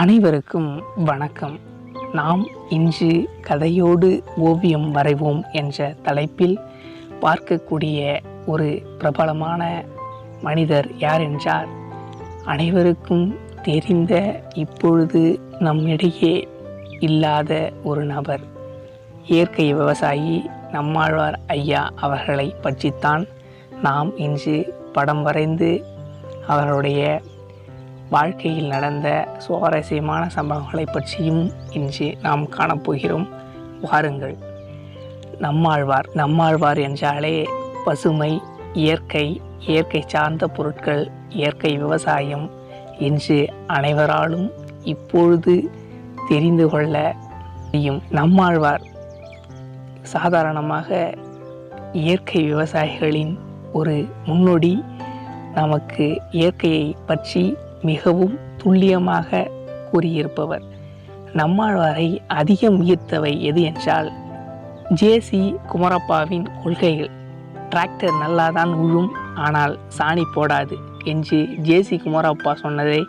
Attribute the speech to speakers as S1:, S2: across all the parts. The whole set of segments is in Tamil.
S1: அனைவருக்கும் வணக்கம். நாம் இன்று கதையோடு ஓவியம் வரைவோம் என்ற தலைப்பில் பார்க்கக்கூடிய ஒரு பிரபலமான மனிதர் யார் என்றால், அனைவருக்கும் தெரிந்த இப்பொழுது நம்மிடையே இல்லாத ஒரு நபர், இயற்கை விவசாயி நம்மாழ்வார் ஐயா அவர்களை பற்றித்தான் நாம் இன்று படம் வரைந்து அவர்களுடைய வாழ்க்கையில் நடந்த சுவாரஸ்யமான சம்பவங்களை பற்றியும் இன்று நாம் காணப்போகிறோம். வாருங்கள். நம்மாழ்வார் என்றாலே பசுமை, இயற்கை சார்ந்த பொருட்கள், இயற்கை விவசாயம் என்று அனைவராலும் இப்பொழுது தெரிந்து கொள்ள முடியும். நம்மாழ்வார் சாதாரணமாக இயற்கை விவசாயிகளின் ஒரு முன்னோடி. நமக்கு இயற்கையை பற்றி மிகவும் துல்லியமாக கூறியிருப்பவர். நம்மாழ்வாரை அதிகம் ஈர்த்தவை எது என்றால், ஜேசி குமரப்பாவின் கொள்கைகள். டிராக்டர் நல்லாதான் உழும், ஆனால் சாணி போடாது என்று ஜேசி குமரப்பா சொன்னதை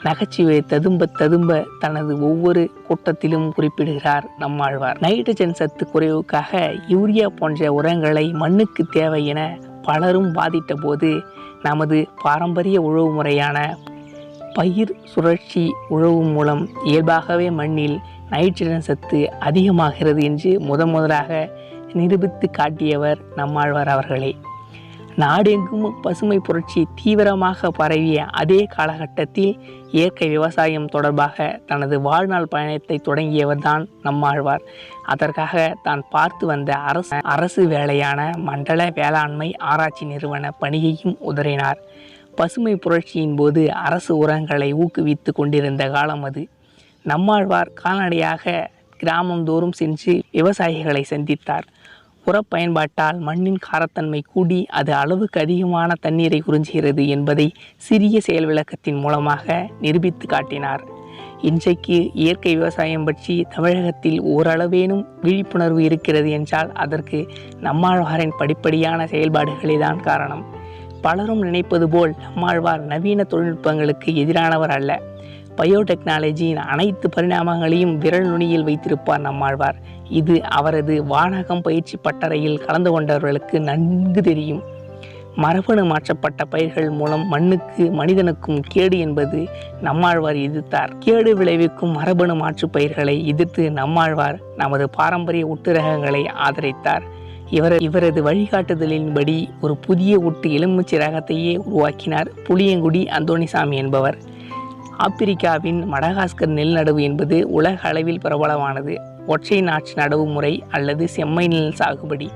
S1: நகைச்சுவை ததும்ப தனது ஒவ்வொரு கூட்டத்திலும் குறிப்பிடுகிறார் நம்மாழ்வார். நைட்ரஜன் சத்து குறைவுக்காக யூரியா போன்ற உரங்களை மண்ணுக்கு தேவை என பலரும் வாதிட்ட போது, நமது பாரம்பரிய உழவு முறையான பயிர் சுழற்சி உழவு மூலம் இயல்பாகவே மண்ணில் நைட்ரஜன் சத்து அதிகமாகிறது என்று முதலாக நிரூபித்து காட்டியவர் நம்மாழ்வார் அவர்களே. நாடெங்கும் பசுமை புரட்சி தீவிரமாக பரவிய அதே காலகட்டத்தில் இயற்கை விவசாயம் தொடர்பாக தனது வாழ்நாள் பயணத்தை தொடங்கியவர்தான் நம்மாழ்வார். அதற்காக தான் பார்த்து வந்த அரசு வேலையான மண்டல வேளாண்மை ஆராய்ச்சி நிறுவன பணியையும் உதறினார். பசுமை புரட்சியின் போது அரசு உரங்களை ஊக்குவித்து கொண்டிருந்த காலம் அது. நம்மாழ்வார் கால்நடையாக கிராமந்தோறும் சென்று விவசாயிகளை சந்தித்தார். உரப்பயன்பாட்டால் மண்ணின் காரத்தன்மை கூடி அது அளவுக்கு அதிகமான தண்ணீரை உறிஞ்சுகிறது என்பதை சிறிய செயல் விளக்கத்தின் மூலமாக நிரூபித்து காட்டினார். இன்றைக்கு இயற்கை விவசாயம் பற்றி தமிழகத்தில் ஓரளவேனும் விழிப்புணர்வு இருக்கிறது என்றால் அதற்கு நம்மாழ்வாரின் படிப்படியான செயல்பாடுகளே தான் காரணம். பலரும் நினைப்பது போல் நம்மாழ்வார் நவீன தொழில்நுட்பங்களுக்கு எதிரானவர் அல்ல. பயோடெக்னாலஜியின் அனைத்து பரிணாமங்களையும் விரல் நுனியில் வைத்திருப்பார் நம்மாழ்வார். இது அவரது வானகம் பயிற்சி பட்டறையில் கலந்து கொண்டவர்களுக்கு நன்கு தெரியும். மரபணு மாற்றப்பட்ட பயிர்கள் மூலம் மனிதனுக்கும் கேடு என்பது நம்மாழ்வார் எதிர்த்தார். கேடு விளைவிக்கும் மரபணு மாற்று பயிர்களை எதிர்த்து நம்மாழ்வார் நமது பாரம்பரிய ஒட்டு ரகங்களை ஆதரித்தார். இவரது வழிகாட்டுதலின்படி ஒரு புதிய ஒட்டு எலுமிச்சை ரகத்தையே உருவாக்கினார் புளியங்குடி அந்தோணிசாமி என்பவர். ஆப்பிரிக்காவின் மடகாஸ்கர் நெல் நடவு என்பது உலக அளவில் பிரபலமானது. ஒற்றை நாற்று நடவு முறை அல்லது செம்மை நெல் சாகுபடி.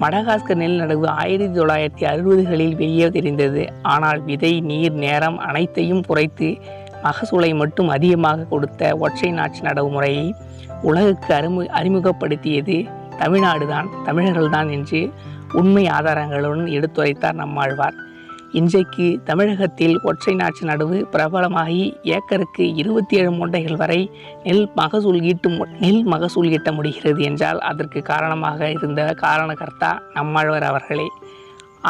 S1: மடகாஸ்கர் நெல் நடவு 1960களில் வெளியே தெரிந்தது. ஆனால் விதை, நீர், நேரம் அனைத்தையும் குறைத்து மகசூலை மட்டும் அதிகமாக கொடுத்த ஒற்றை நாற்று நடவு முறையை உலகுக்கு அறிமுகப்படுத்தியது தமிழர்கள்தான் என்று உண்மை ஆதாரங்களுடன் எடுத்துரைத்தார் நம்மாழ்வார். இன்றைக்கு தமிழகத்தில் ஒற்றை நாற்று நடவு பிரபலமாகி ஏக்கருக்கு 27 மூட்டைகள் வரை நெல் மகசூல் ஈட்ட முடிகிறது என்றால் அதற்கு காரணமாக இருந்த காரணகர்த்தா நம்மாழ்வார் அவர்களே.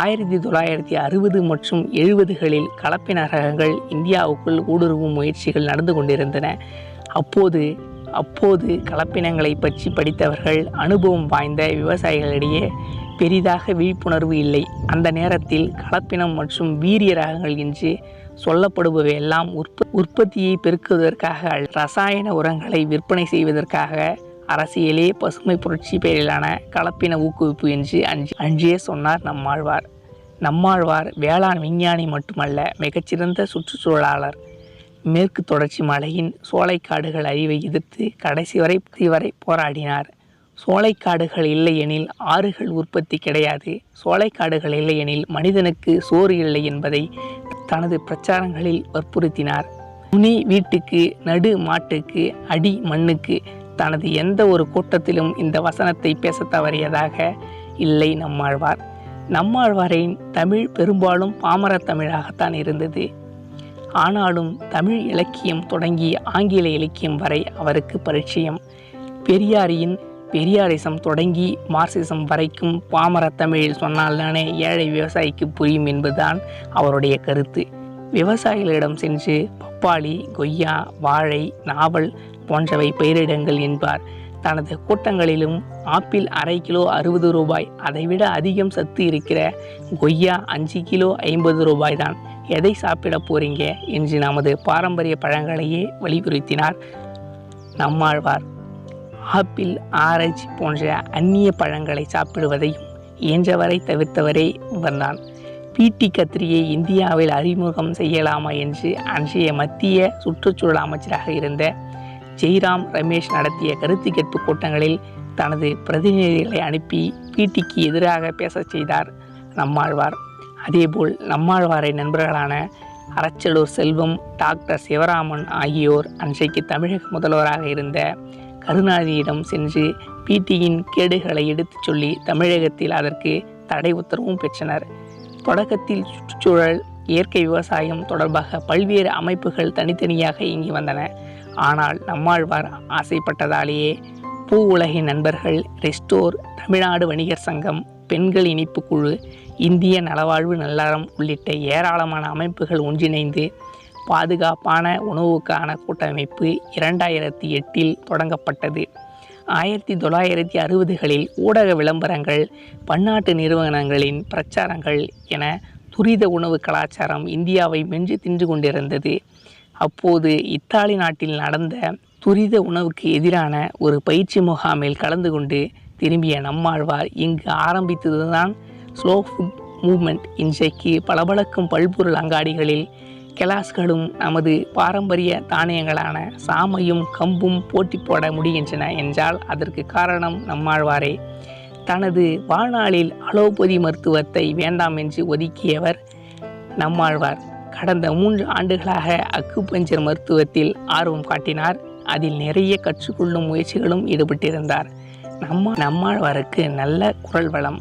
S1: 1960 மற்றும் 70களில் கலப்பின ரகங்கள் இந்தியாவுக்குள் ஊடுருவும் முயற்சிகள் நடந்து கொண்டிருந்தன. அப்போது கலப்பினங்களை பற்றி படித்தவர்கள், அனுபவம் வாய்ந்த விவசாயிகளிடையே பெரிதாக விழிப்புணர்வு இல்லை. அந்த நேரத்தில் கலப்பினம் மற்றும் வீரிய ரகங்கள் என்று சொல்லப்படுபவையெல்லாம் உற்பத்தியை பெருக்குவதற்காக, ரசாயன உரங்களை விற்பனை செய்வதற்காக அரசியலே பசுமை புரட்சி பெயரிலான கலப்பின ஊக்குவிப்பு என்று அன்றே சொன்னார் நம்மாழ்வார். நம்மாழ்வார் வேளாண் விஞ்ஞானி மட்டுமல்ல, மிகச்சிறந்த சுற்றுச்சூழலாளர். மேற்கு தொடர்ச்சி மலையின் சோலைக்காடுகள் அழிவை எதிர்த்து கடைசி வரை போராடினார். சோலைக்காடுகள் இல்லையெனில் ஆறுகள் உற்பத்தி கிடையாது, சோலைக்காடுகள் இல்லையெனில் மனிதனுக்கு சோறு இல்லை என்பதை தனது பிரச்சாரங்களில் வற்புறுத்தினார். நுனி வீட்டுக்கு, நடு மாட்டுக்கு, அடி மண்ணுக்கு. தனது எந்த ஒரு கூட்டத்திலும் இந்த வசனத்தை பேச தவறியதாக இல்லை நம்மாழ்வார். நம்மாழ்வாரின் தமிழ் பெரும்பாலும் பாமர தமிழாகத்தான் இருந்தது. ஆனாலும் தமிழ் இலக்கியம் தொடங்கி ஆங்கில இலக்கியம் வரை அவருக்கு பரிச்சயம். பெரியாரிசம் தொடங்கி மார்க்சிசம் வரைக்கும் பாமர தமிழில் சொன்னால்தானே ஏழை விவசாயிக்கு புரியும் என்பதுதான் அவருடைய கருத்து. விவசாயிகளிடம் சென்று பப்பாளி, கொய்யா, வாழை, நாவல் போன்றவை பயிரிடுங்கள் என்பார். தனது கூட்டங்களிலும் ஆப்பிள் அரை கிலோ 60 ரூபாய், அதைவிட அதிகம் சத்து இருக்கிற கொய்யா 5 கிலோ 50 ரூபாய் தான், எதை சாப்பிட போறீங்க என்று நமது பாரம்பரிய பழங்களையே வலியுறுத்தினார் நம்மாழ்வார். ஆப்பிள், ஆரஞ்சு போன்ற அந்நிய பழங்களை சாப்பிடுவதையும் இயன்றவரை தவிர்த்தவரே இவர்தான். பீட்டி கத்திரியை இந்தியாவில் அறிமுகம் செய்யலாமா என்று அன்றைய மத்திய சுற்றுச்சூழல் அமைச்சராக இருந்த ஜெய்ராம் ரமேஷ் நடத்திய கருத்து கேட்பு கூட்டங்களில் தனது பிரதிநிதிகளை அனுப்பி பீட்டிக்கு எதிராக பேசச் செய்தார் நம்மாழ்வார். அதேபோல் நம்மாழ்வாரை நண்பர்களான அரச்சலூர் செல்வம், டாக்டர் சிவராமன் ஆகியோர் அன்றைக்கு தமிழக முதல்வராக இருந்த கருணாநிதியிடம் சென்று பீட்டியின் கேடுகளை எடுத்துச் சொல்லி தமிழகத்தில் அதற்கு தடை உத்தரவும் பெற்றனர். தொடக்கத்தில் சுற்றுச்சூழல், இயற்கை விவசாயம் தொடர்பாக பல்வேறு அமைப்புகள் தனித்தனியாக இயங்கி வந்தன. ஆனால் நம்மாழ்வார் ஆசைப்பட்டதாலேயே பூ உலகின் நண்பர்கள், ரெஸ்டோர், தமிழ்நாடு வணிகர் சங்கம், பெண்கள் இணைப்பு குழு, இந்திய நலவாழ்வு நல்லறம் உள்ளிட்ட ஏராளமான அமைப்புகள் ஒன்றிணைந்து பாதுகாப்பான உணவுக்கான கூட்டமைப்பு 2008 தொடங்கப்பட்டது. 1960களில் ஊடக விளம்பரங்கள், பன்னாட்டு நிறுவனங்களின் பிரச்சாரங்கள் என துரித உணவு கலாச்சாரம் இந்தியாவை மென்று தின்று கொண்டிருந்தது. அப்போது இத்தாலி நாட்டில் நடந்த துரித உணவுக்கு எதிரான ஒரு பயிற்சி முகாமில் கலந்து கொண்டு திரும்பிய நம்மாழ்வார் இங்கு ஆரம்பித்ததுதான் ஸ்லோ ஃபுட் மூவ்மெண்ட். இன்றைக்கு பளபளக்கும் பல்பொருள் அங்காடிகளில் கெலாஸ்களும் நமது பாரம்பரிய தானியங்களான சாமையும் கம்பும் போட்டி போட முடிகின்றன என்றால் அதற்கு காரணம் நம்மாழ்வாரே. தனது வாழ்நாளில் அலோபதி மருத்துவத்தை வேண்டாம் என்று ஒதுக்கியவர் நம்மாழ்வார். கடந்த 3 ஆண்டுகளாக அக்குபஞ்சர் மருத்துவத்தில் ஆர்வம் காட்டினார். அதில் நிறைய கற்றுக்கொள்ளும் முயற்சிகளும் ஈடுபட்டிருந்தார். நம்மாழ்வாருக்கு நல்ல குரல் வளம்.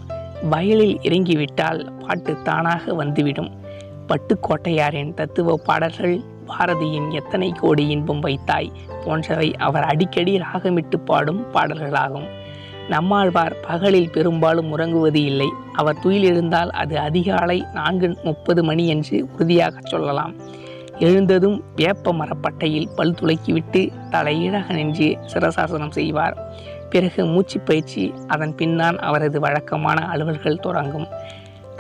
S1: வயலில் இறங்கிவிட்டால் பாட்டு தானாக வந்துவிடும். பட்டுக்கோட்டையாரின் தத்துவ பாடல்கள், பாரதியின் எத்தனை கோடி இன்பம் வைத்தாய் போன்றவை அவர் அடிக்கடி ராகமிட்டு பாடும் பாடல்களாகும். நம்மாழ்வார் பகலில் பெரும்பாலும் உறங்குவது இல்லை. அவர் துயிலெழுந்தால் அது அதிகாலை 4:30 மணி என்று உறுதியாக சொல்லலாம். எழுந்ததும் வேப்ப மரப்பட்டையில் பல் துளக்கிவிட்டு தலையீழாக நின்று சிரசாசனம் செய்வார். பிறகு மூச்சு பயிற்சி, அதன் பின்னால் அவரது வழக்கமான அலுவல்கள் தொடங்கும்.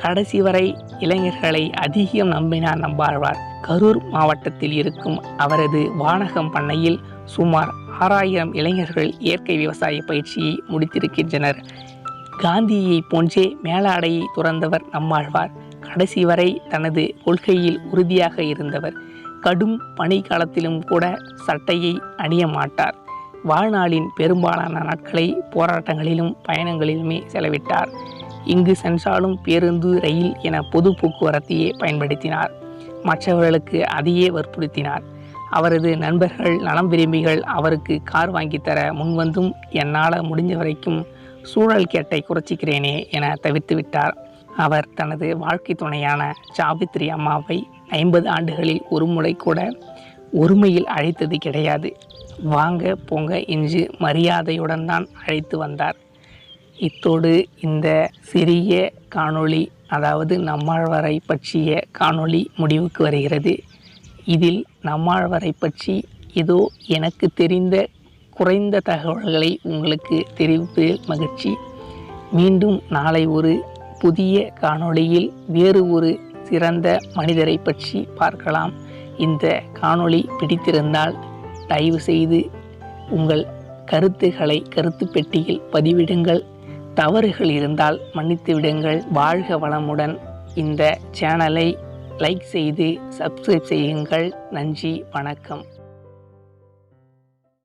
S1: கடைசி வரை இளைஞர்களை அதிகம் நம்பினார் நம்மாழ்வார். கரூர் மாவட்டத்தில் இருக்கும் அவரது வானகம் பண்ணையில் சுமார் 6000 இளைஞர்கள் இயற்கை விவசாய பயிற்சியை முடித்திருக்கின்றனர். காந்தியை போன்றே மேலாடையை துறந்தவர் நம்மாழ்வார். கடைசி வரை தனது கொள்கையில் உறுதியாக இருந்தவர். கடும் பனி காலத்திலும் கூட சட்டையை அணிய மாட்டார். வாழ்நாளின் பெரும்பாலான நாட்களை போராட்டங்களிலும் பயணங்களிலுமே செலவிட்டார். இங்கு சென்றாலும் பேருந்து, ரயில் என பொது போக்குவரத்தையே பயன்படுத்தினார். மற்றவர்களுக்கு அதையே வற்புறுத்தினார். அவரது நண்பர்கள், நலம் விரும்பிகள் அவருக்கு கார் வாங்கித்தர முன்வந்தும் என்னால் முடிஞ்ச வரைக்கும் சூழல் கேட்டை குறைச்சிக்கிறேனே என தவிர்த்து விட்டார். அவர் தனது வாழ்க்கை துணையான சாவித்திரி அம்மாவை 50 ஆண்டுகளில் ஒரு முறை கூட ஒருமையில் அழைத்தது கிடையாது. வாங்க போங்க என்று மரியாதையுடன் தான் அழைத்து வந்தார். இத்தோடு இந்த சிறிய காணொளி, அதாவது நம்மாழ்வாரை பற்றிய காணொளி முடிவுக்கு வருகிறது. இதில் நம்மாழ்வாரை பற்றி ஏதோ எனக்கு தெரிந்த குறைந்த தகவல்களை உங்களுக்கு தெரிவிப்பதில் மகிழ்ச்சி. மீண்டும் நாளை ஒரு புதிய காணொளியில் வேறு ஒரு சிறந்த மனிதரை பற்றி பார்க்கலாம். இந்த காணொளி பிடித்திருந்தால் தயவு செய்து உங்கள் கருத்துக்களை கருத்து பெட்டியில் பதிவிடுங்கள். தவறுகள் இருந்தால் மன்னித்து விடுங்கள். வாழ்க வளமுடன். இந்த சேனலை லைக் செய்து சப்ஸ்கிரைப் செய்யுங்கள். நன்றி, வணக்கம்.